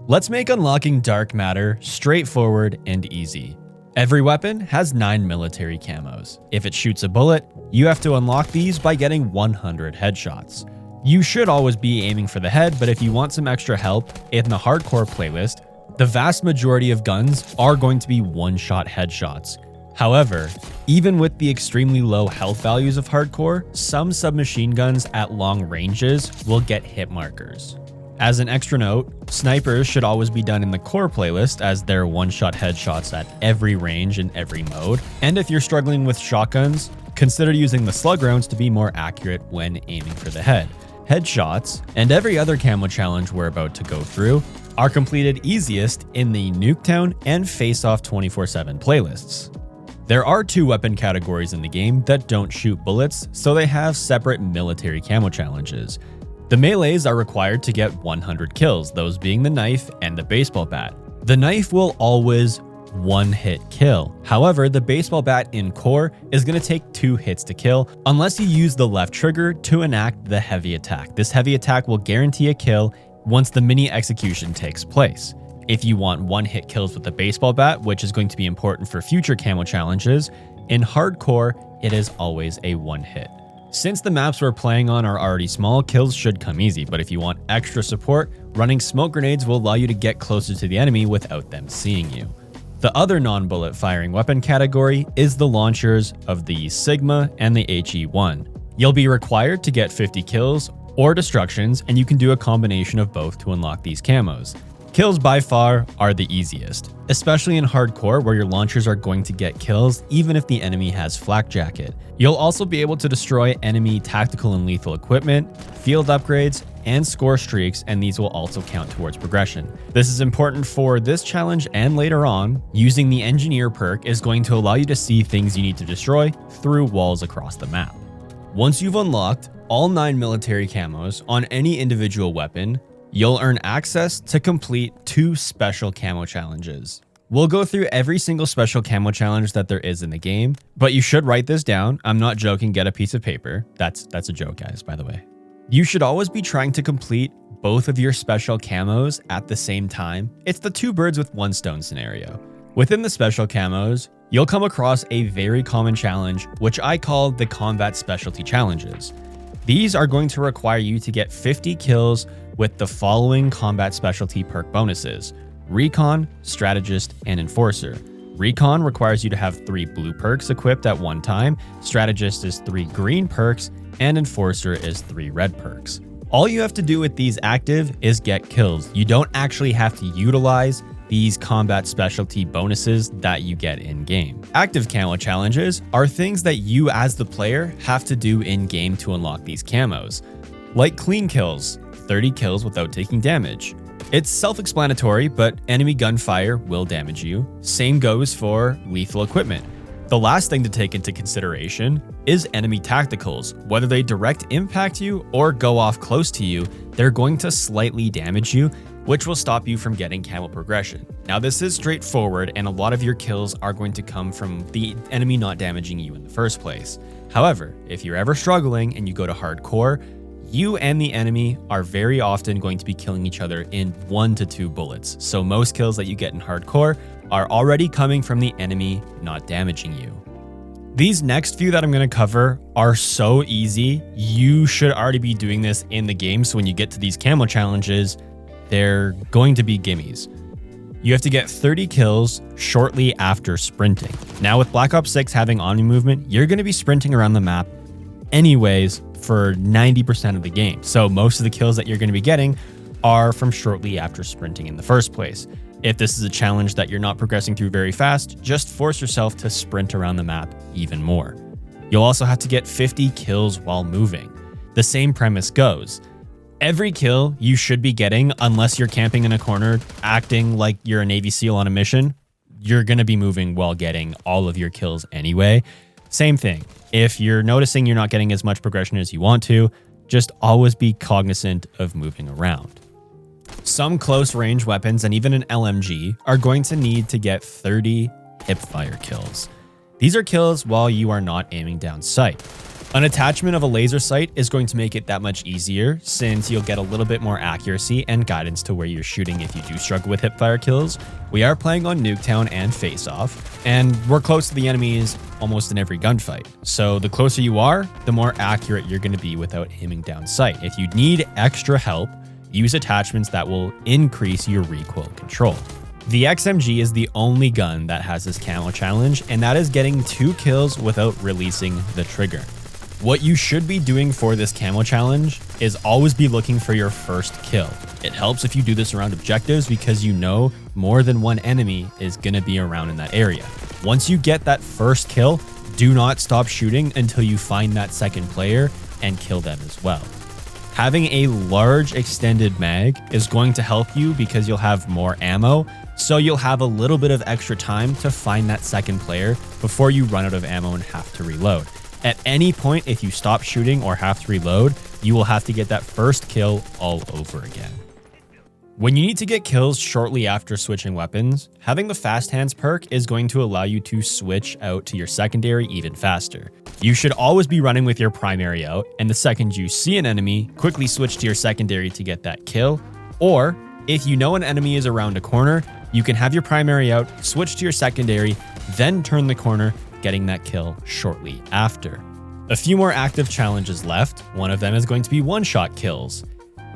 Let's make unlocking dark matter straightforward and easy. Every weapon has 9 military camos. If it shoots a bullet, you have to unlock these by getting 100 headshots. You should always be aiming for the head, but if you want some extra help, in the hardcore playlist, the vast majority of guns are going to be one-shot headshots. However, even with the extremely low health values of hardcore, some submachine guns at long ranges will get hit markers. As an extra note, snipers should always be done in the core playlist as they're one-shot headshots at every range in every mode. And if you're struggling with shotguns, consider using the slug rounds to be more accurate when aiming for the head. Headshots, and every other camo challenge we're about to go through, are completed easiest in the Nuketown and Face Off 24/7 playlists. There are 2 weapon categories in the game that don't shoot bullets, so they have separate military camo challenges. The melees are required to get 100 kills, those being the knife and the baseball bat. The knife will always one-hit kill. However, the baseball bat in core is going to take 2 hits to kill unless you use the left trigger to enact the heavy attack. This heavy attack will guarantee a kill once the mini execution takes place. If you want one-hit kills with the baseball bat, which is going to be important for future camo challenges, in hardcore, it is always a one-hit. Since the maps we're playing on are already small, kills should come easy, but if you want extra support, running smoke grenades will allow you to get closer to the enemy without them seeing you. The other non-bullet firing weapon category is the launchers of the Sigma and the HE1. You'll be required to get 50 kills or destructions, and you can do a combination of both to unlock these camos. Kills by far are the easiest, especially in hardcore where your launchers are going to get kills even if the enemy has flak jacket. You'll also be able to destroy enemy tactical and lethal equipment, field upgrades, and score streaks, and these will also count towards progression. This is important for this challenge and later on. Using the engineer perk is going to allow you to see things you need to destroy through walls across the map. Once you've unlocked all 9 military camos on any individual weapon, you'll earn access to complete 2 special camo challenges. We'll go through every single special camo challenge that there is in the game, but you should write this down. I'm not joking, get a piece of paper. That's a joke, guys, by the way. You should always be trying to complete both of your special camos at the same time. It's the 2 birds with 1 stone scenario. Within the special camos, you'll come across a very common challenge, which I call the combat specialty challenges. These are going to require you to get 50 kills with the following combat specialty perk bonuses: Recon, Strategist, and Enforcer. Recon requires you to have 3 blue perks equipped at one time, Strategist is 3 green perks, and Enforcer is 3 red perks. All you have to do with these active is get kills. You don't actually have to utilize these combat specialty bonuses that you get in-game. Active camo challenges are things that you as the player have to do in-game to unlock these camos, like clean kills, 30 kills without taking damage. It's self-explanatory, but enemy gunfire will damage you. Same goes for lethal equipment. The last thing to take into consideration is enemy tacticals. Whether they direct impact you or go off close to you, they're going to slightly damage you, which will stop you from getting camo progression. Now, this is straightforward, and a lot of your kills are going to come from the enemy not damaging you in the first place. However, if you're ever struggling and you go to hardcore, you and the enemy are very often going to be killing each other in 1 to 2 bullets. So most kills that you get in hardcore are already coming from the enemy not damaging you. These next few that I'm going to cover are so easy. You should already be doing this in the game, so when you get to these camo challenges, they're going to be gimmies. You have to get 30 kills shortly after sprinting. Now, with Black Ops 6 having Omni movement, you're going to be sprinting around the map anyways for 90% of the game. So most of the kills that you're going to be getting are from shortly after sprinting in the first place. If this is a challenge that you're not progressing through very fast, just force yourself to sprint around the map even more. You'll also have to get 50 kills while moving. The same premise goes. Every kill you should be getting, unless you're camping in a corner, acting like you're a Navy SEAL on a mission, you're going to be moving while getting all of your kills anyway. Same thing. If you're noticing you're not getting as much progression as you want to, just always be cognizant of moving around. Some close range weapons and even an LMG are going to need to get 30 Hipfire Kills. These are kills while you are not aiming down sight. An attachment of a laser sight is going to make it that much easier, since you'll get a little bit more accuracy and guidance to where you're shooting if you do struggle with hipfire kills. We are playing on Nuketown and Face Off, and we're close to the enemies almost in every gunfight. So the closer you are, the more accurate you're going to be without aiming down sight. If you need extra help, use attachments that will increase your recoil control. The XMG is the only gun that has this camo challenge, and that is getting 2 kills without releasing the trigger. What you should be doing for this camo challenge is always be looking for your first kill. It helps if you do this around objectives because you know more than one enemy is going to be around in that area. Once you get that first kill, do not stop shooting until you find that second player and kill them as well. Having a large extended mag is going to help you because you'll have more ammo, so you'll have a little bit of extra time to find that second player before you run out of ammo and have to reload. At any point, if you stop shooting or have to reload, you will have to get that first kill all over again. When you need to get kills shortly after switching weapons, having the Fast Hands perk is going to allow you to switch out to your secondary even faster. You should always be running with your primary out, and the second you see an enemy, quickly switch to your secondary to get that kill. Or, if you know an enemy is around a corner, you can have your primary out, switch to your secondary, then turn the corner, getting that kill shortly after. A few more active challenges left. One of them is going to be one-shot kills.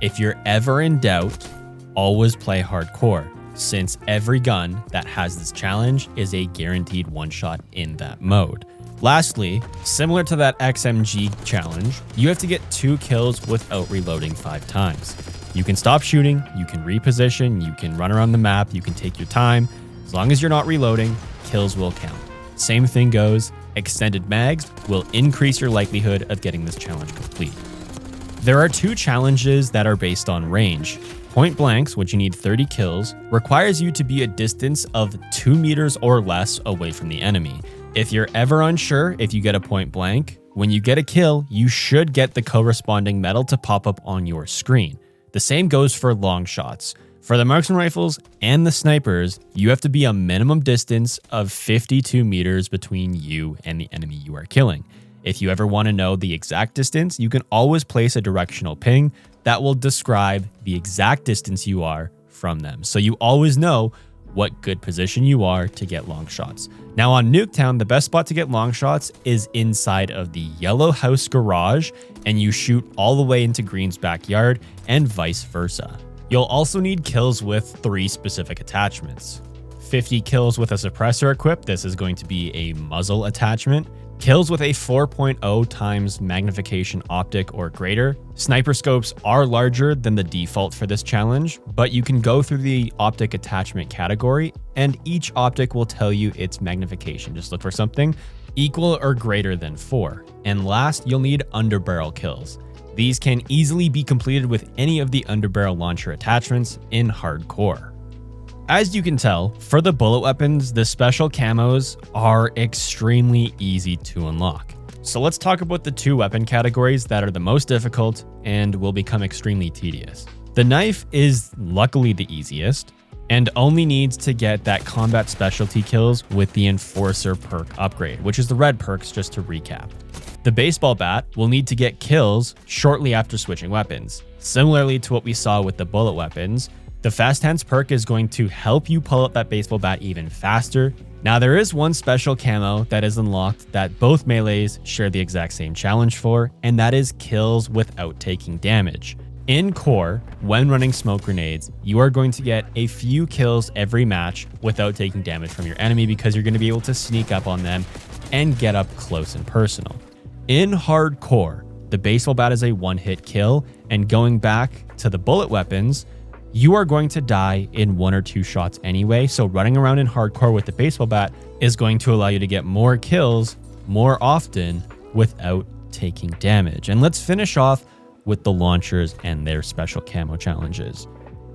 If you're ever in doubt, always play hardcore, since every gun that has this challenge is a guaranteed one-shot in that mode. Lastly, similar to that XMG challenge, you have to get 2 kills without reloading 5 times. You can stop shooting, you can reposition, you can run around the map, you can take your time. As long as you're not reloading, kills will count. Same thing goes, extended mags will increase your likelihood of getting this challenge complete. There are 2 challenges that are based on range. Point blanks, which you need 30 kills, requires you to be a distance of 2 meters or less away from the enemy. If you're ever unsure if you get a point blank, when you get a kill, you should get the corresponding medal to pop up on your screen. The same goes for long shots. For the marksman rifles and the snipers, you have to be a minimum distance of 52 meters between you and the enemy you are killing. If you ever want to know the exact distance, you can always place a directional ping that will describe the exact distance you are from them. So you always know what good position you are to get long shots. Now on Nuketown, the best spot to get long shots is inside of the yellow house garage, and you shoot all the way into Green's backyard and vice versa. You'll also need kills with 3 specific attachments. 50 kills with a suppressor equipped, this is going to be a muzzle attachment. Kills with a 4.0 times magnification optic or greater. Sniper scopes are larger than the default for this challenge, but you can go through the optic attachment category and each optic will tell you its magnification. Just look for something equal or greater than 4. And last, you'll need underbarrel kills. These can easily be completed with any of the underbarrel launcher attachments in hardcore. As you can tell, for the bullet weapons, the special camos are extremely easy to unlock. So let's talk about the 2 weapon categories that are the most difficult and will become extremely tedious. The knife is luckily the easiest and only needs to get that combat specialty kills with the Enforcer perk upgrade, which is the red perks, just to recap. The baseball bat will need to get kills shortly after switching weapons. Similarly to what we saw with the bullet weapons, the Fast Hands perk is going to help you pull up that baseball bat even faster. Now there is one special camo that is unlocked that both melees share the exact same challenge for, and that is kills without taking damage. In core, when running smoke grenades, you are going to get a few kills every match without taking damage from your enemy because you're going to be able to sneak up on them and get up close and personal. In hardcore, the baseball bat is a 1-hit kill, and going back to the bullet weapons, you are going to die in 1 or 2 shots anyway, so running around in hardcore with the baseball bat is going to allow you to get more kills more often without taking damage. And let's finish off with the launchers and their special camo challenges.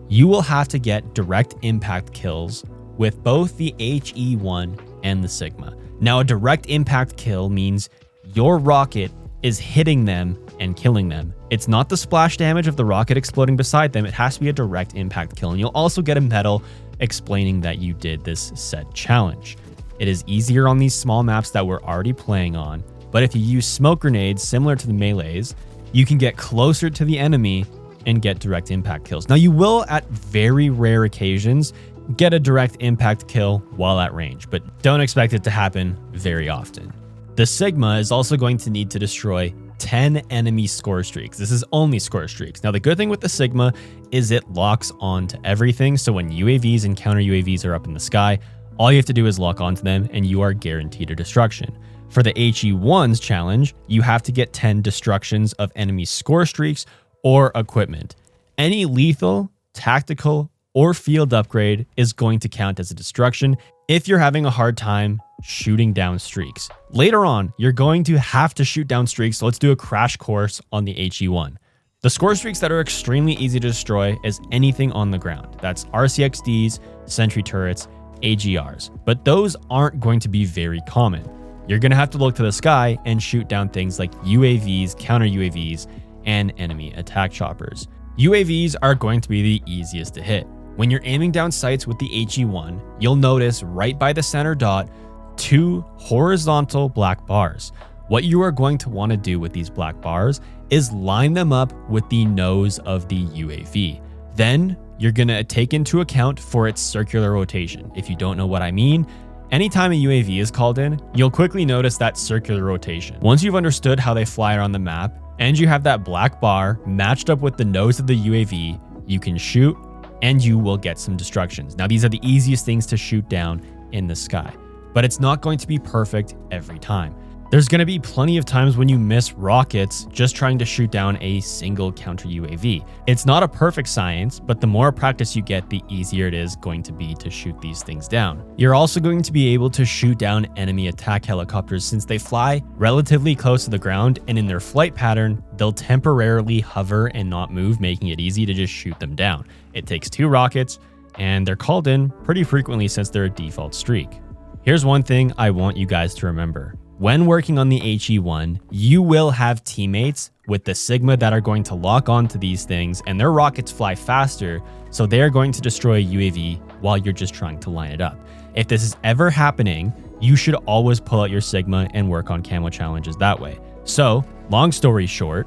You will have to get direct impact kills with both the HE1 and the Sigma. Now, a direct impact kill means your rocket is hitting them and killing them. It's not the splash damage of the rocket exploding beside them. It has to be a direct impact kill. And you'll also get a medal explaining that you did this said challenge. It is easier on these small maps that we're already playing on, But if you use smoke grenades similar to the melees, you can get closer to the enemy and get direct impact kills. Now you will, at very rare occasions, get a direct impact kill while at range, but don't expect it to happen very often. The Sigma is also going to need to destroy 10 enemy score streaks. This is only score streaks. Now the good thing with the Sigma is it locks on to everything. So when UAVs and counter UAVs are up in the sky, all you have to do is lock onto them and you are guaranteed a destruction. For the HE1's challenge, you have to get 10 destructions of enemy score streaks or equipment. Any lethal, tactical, or field upgrade is going to count as a destruction if you're having a hard time shooting down streaks. Later on, you're going to have to shoot down streaks, so let's do a crash course on the HE1. The score streaks that are extremely easy to destroy is anything on the ground. That's RCXDs, sentry turrets, AGRs, but those aren't going to be very common. You're going to have to look to the sky and shoot down things like UAVs, counter UAVs, and enemy attack choppers. UAVs are going to be the easiest to hit. When you're aiming down sights with the HE1, you'll notice right by the center dot, 2 horizontal black bars. What you are going to want to do with these black bars is line them up with the nose of the UAV. Then you're going to take into account for its circular rotation. If you don't know what I mean, anytime a UAV is called in, you'll quickly notice that circular rotation. Once you've understood how they fly around the map and you have that black bar matched up with the nose of the UAV, you can shoot and you will get some destructions. Now, these are the easiest things to shoot down in the sky, but it's not going to be perfect every time. There's going to be plenty of times when you miss rockets just trying to shoot down a single counter UAV. It's not a perfect science, but the more practice you get, the easier it is going to be to shoot these things down. You're also going to be able to shoot down enemy attack helicopters since they fly relatively close to the ground, and in their flight pattern, they'll temporarily hover and not move, making it easy to just shoot them down. It takes 2 rockets, and they're called in pretty frequently since they're a default streak. Here's one thing I want you guys to remember. When working on the HE1, you will have teammates with the Sigma that are going to lock onto these things, and their rockets fly faster, so they're going to destroy a UAV while you're just trying to line it up. If this is ever happening, you should always pull out your Sigma and work on camo challenges that way. So, long story short,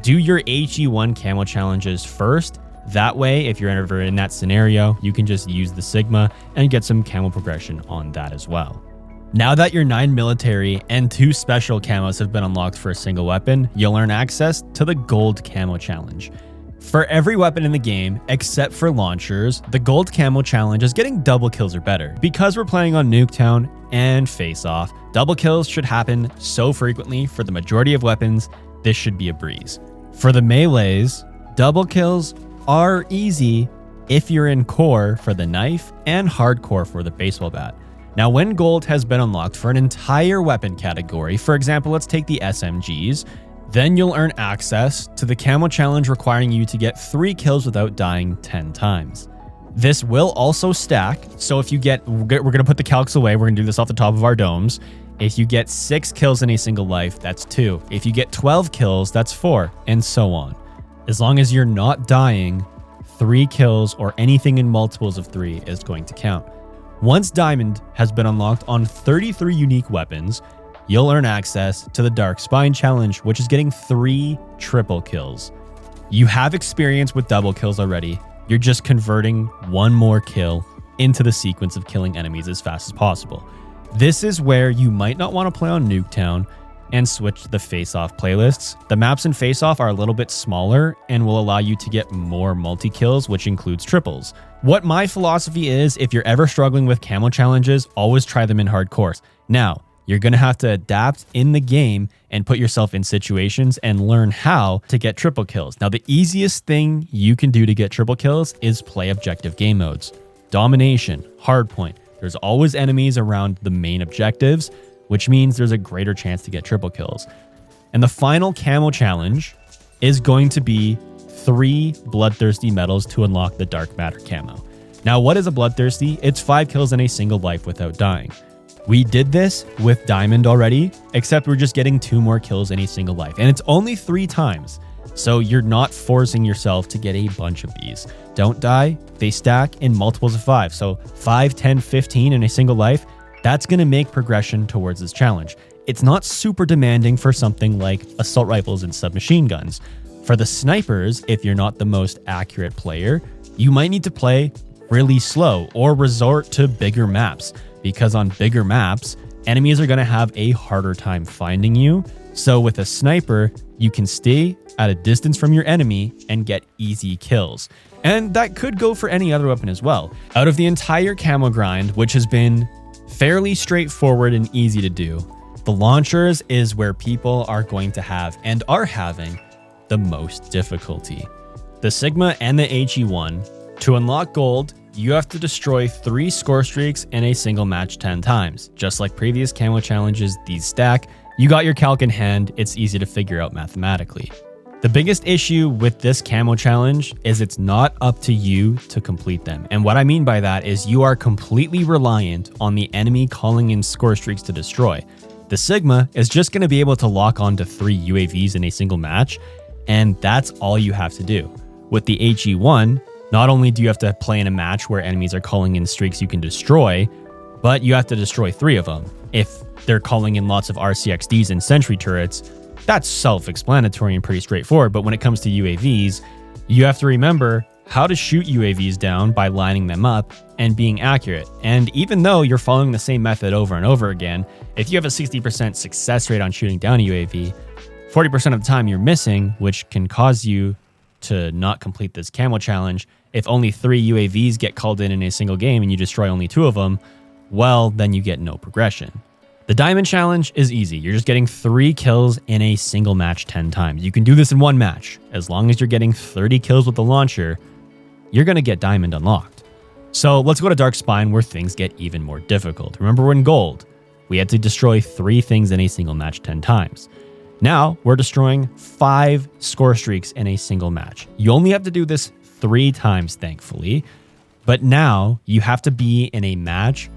do your HE1 camo challenges first. That way, if you're ever in that scenario, you can just use the Sigma and get some camo progression on that as well. Now that your 9 military and 2 special camos have been unlocked for a single weapon, you'll earn access to the gold camo challenge. For every weapon in the game, except for launchers, the gold camo challenge is getting double kills or better. Because we're playing on Nuketown and Face Off, double kills should happen so frequently for the majority of weapons, this should be a breeze. For the melees, double kills are easy if you're in core for the knife and hardcore for the baseball bat. Now, when gold has been unlocked for an entire weapon category, for example, let's take the SMGs, then you'll earn access to the camo challenge requiring you to get 3 kills without dying 10 times. This will also stack, so if you get, we're going to put the calcs away, we're going to do this off the top of our domes. If you get 6 kills in a single life, that's 2. If you get 12 kills, that's 4, and so on. As long as you're not dying, 3 kills or anything in multiples of 3 is going to count. Once Diamond has been unlocked on 33 unique weapons, you'll earn access to the Dark Spine Challenge, which is getting 3 triple kills. You have experience with double kills already. You're just converting 1 more kill into the sequence of killing enemies as fast as possible. This is where you might not want to play on Nuketown and switch to the Face-Off playlists. The maps in Face-Off are a little bit smaller and will allow you to get more multi-kills, which includes triples. What my philosophy is, if you're ever struggling with camo challenges, always try them in hardcore. Now, you're going to have to adapt in the game and put yourself in situations and learn how to get triple kills. Now, the easiest thing you can do to get triple kills is play objective game modes. Domination, hardpoint. There's always enemies around the main objectives, which means there's a greater chance to get triple kills. And the final camo challenge is going to be 3 bloodthirsty medals to unlock the Dark Matter camo. Now, what is a bloodthirsty? It's 5 kills in a single life without dying. We did this with Diamond already, except we're just getting 2 more kills in a single life. And it's only 3 times. So you're not forcing yourself to get a bunch of these. Don't die. They stack in multiples of 5. So 5, 10, 15 in a single life. That's going to make progression towards this challenge. it's not super demanding for something like assault rifles and submachine guns. For the snipers, if you're not the most accurate player, you might need to play really slow or resort to bigger maps, because on bigger maps, enemies are going to have a harder time finding you. So with a sniper, you can stay at a distance from your enemy and get easy kills. And that could go for any other weapon as well. Out of the entire camo grind, which has been fairly straightforward and easy to do, the launchers is where people are going to have and are having the most difficulty. The Sigma and the HE1, to unlock gold, you have to destroy 3 score streaks in a single match 10 times. Just like previous camo challenges, these stack. You got your calc in hand, it's easy to figure out mathematically. The biggest issue with this camo challenge is it's not up to you to complete them. And what I mean by that is you are completely reliant on the enemy calling in score streaks to destroy. The Sigma is just going to be able to lock onto 3 UAVs in a single match, and that's all you have to do. With the HE1, not only do you have to play in a match where enemies are calling in streaks you can destroy, but you have to destroy 3 of them. If they're calling in lots of RCXDs and sentry turrets, that's self-explanatory and pretty straightforward. But when it comes to UAVs, you have to remember how to shoot UAVs down by lining them up and being accurate. And even though you're following the same method over and over again, if you have a 60% success rate on shooting down a UAV, 40% of the time you're missing, which can cause you to not complete this camo challenge. If only 3 UAVs get called in a single game and you destroy only 2 of them, well, then you get no progression. The diamond challenge is easy. You're just getting 3 kills in a single match 10 times. You can do this in one match. As long as you're getting 30 kills with the launcher, you're going to get diamond unlocked. So let's go to Dark Spine, where things get even more difficult. Remember, we're in gold. We had to destroy 3 things in a single match 10 times. Now we're destroying 5 score streaks in a single match. You only have to do this 3 times, thankfully. But now you have to be in a match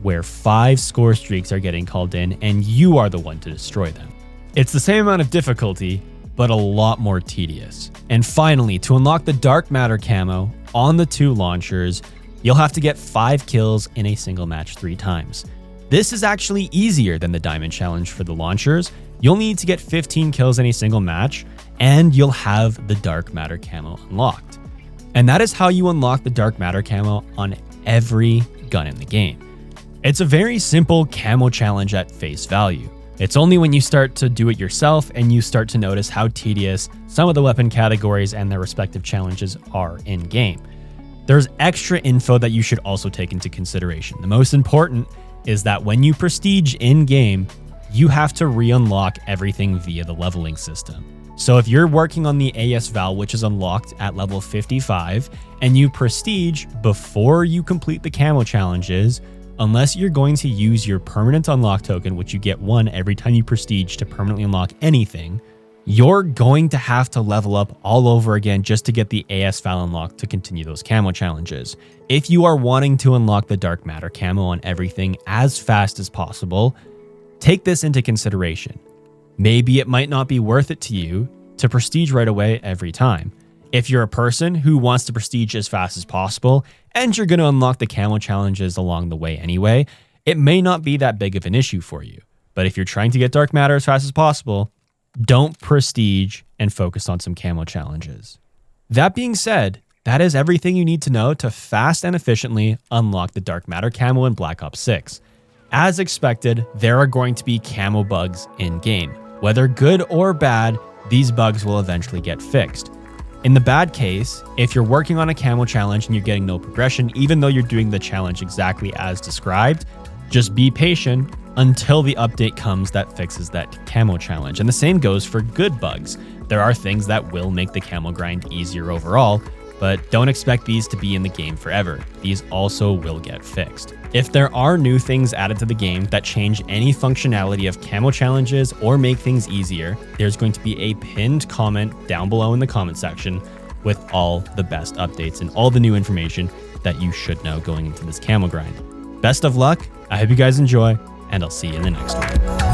where 5 score streaks are getting called in and you are the one to destroy them. It's the same amount of difficulty, but a lot more tedious. And finally, to unlock the Dark Matter camo on the 2 launchers, you'll have to get 5 kills in a single match 3 times. This is actually easier than the Diamond Challenge for the launchers. You'll need to get 15 kills in a single match, and you'll have the Dark Matter camo unlocked. And that is how you unlock the Dark Matter camo on every gun in the game. It's a very simple camo challenge at face value. It's only when you start to do it yourself and you start to notice how tedious some of the weapon categories and their respective challenges are in-game. There's extra info that you should also take into consideration. The most important is that when you prestige in-game, you have to re-unlock everything via the leveling system. So if you're working on the AS Val, which is unlocked at level 55, and you prestige before you complete the camo challenges, unless you're going to use your permanent unlock token, which you get 1 every time you prestige to permanently unlock anything, you're going to have to level up all over again just to get the AS Val unlocked to continue those camo challenges. If you are wanting to unlock the Dark Matter camo on everything as fast as possible, take this into consideration. Maybe it might not be worth it to you to prestige right away every time. If you're a person who wants to prestige as fast as possible and you're going to unlock the camo challenges along the way anyway, it may not be that big of an issue for you. But if you're trying to get Dark Matter as fast as possible, don't prestige and focus on some camo challenges. That being said, that is everything you need to know to fast and efficiently unlock the Dark Matter camo in Black Ops 6. As expected, there are going to be camo bugs in-game. Whether good or bad, these bugs will eventually get fixed. In the bad case, if you're working on a camo challenge and you're getting no progression, even though you're doing the challenge exactly as described, just be patient until the update comes that fixes that camo challenge. And the same goes for good bugs. There are things that will make the camo grind easier overall, but don't expect these to be in the game forever. These also will get fixed. If there are new things added to the game that change any functionality of camo challenges or make things easier, there's going to be a pinned comment down below in the comment section with all the best updates and all the new information that you should know going into this camo grind. Best of luck, I hope you guys enjoy, and I'll see you in the next one.